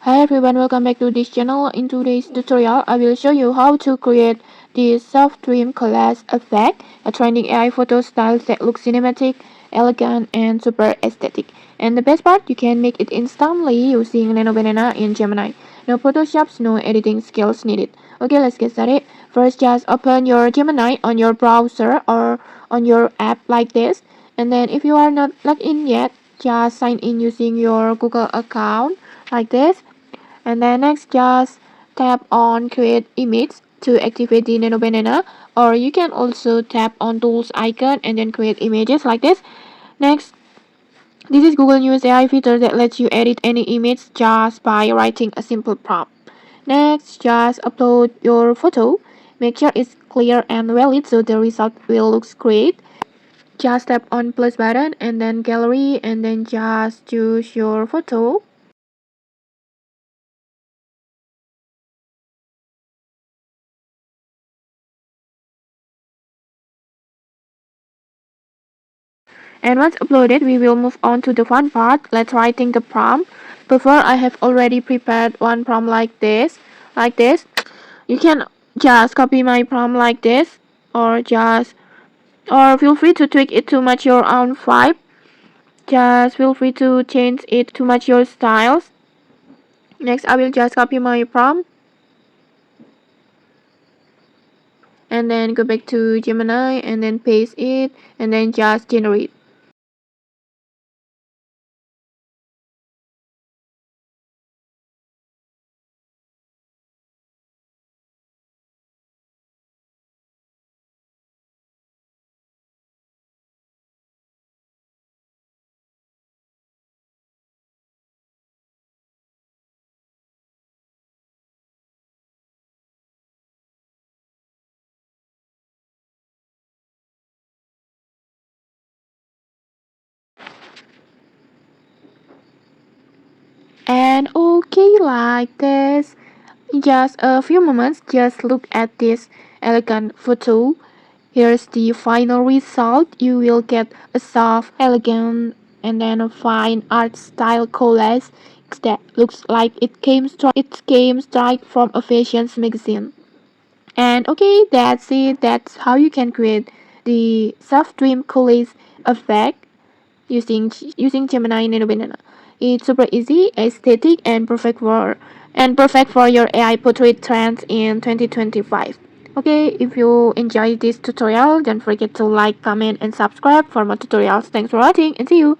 Hi everyone, welcome back to this channel. In today's tutorial, I will show you how to create this soft dream collage effect, a trending AI photo style that looks cinematic, elegant, and super aesthetic. And the best part, you can make it instantly using Nano Banana in Gemini. No Photoshops, no editing skills needed. Okay, let's get started. First, just open your Gemini on your browser or on your app like this. And then if you are not logged in yet, just sign in using your Google account like this. And then next, just tap on create image to activate the nano banana, or you can also tap on tools icon and then create images like this. Next, this is Google News AI feature that lets you edit any image just by writing a simple prompt. Next, just upload your photo. Make sure it's clear and valid so the result will look great. Just tap on plus button and then gallery and then just choose your photo. And once uploaded, we will move on to the fun part. Let's writing the prompt. Before, I have already prepared one prompt like this. Like this. You can just copy my prompt like this, or feel free to tweak it to match your own vibe. Just feel free to change it to match your styles. Next, I will just copy my prompt and then go back to Gemini and then paste it and then just generate. And okay, like this. In just a few moments, just look at this elegant photo. Here's the final result. You will get a soft, elegant, and then a fine art style collage that looks like it came straight from a fashion magazine. And okay, that's it. That's how you can create the soft dream collage effect using Gemini Nano Banana. It's super easy, aesthetic, and perfect for your AI portrait trends in 2025. Okay, if you enjoyed this tutorial, don't forget to like, comment, and subscribe for more tutorials. Thanks for watching, and see you.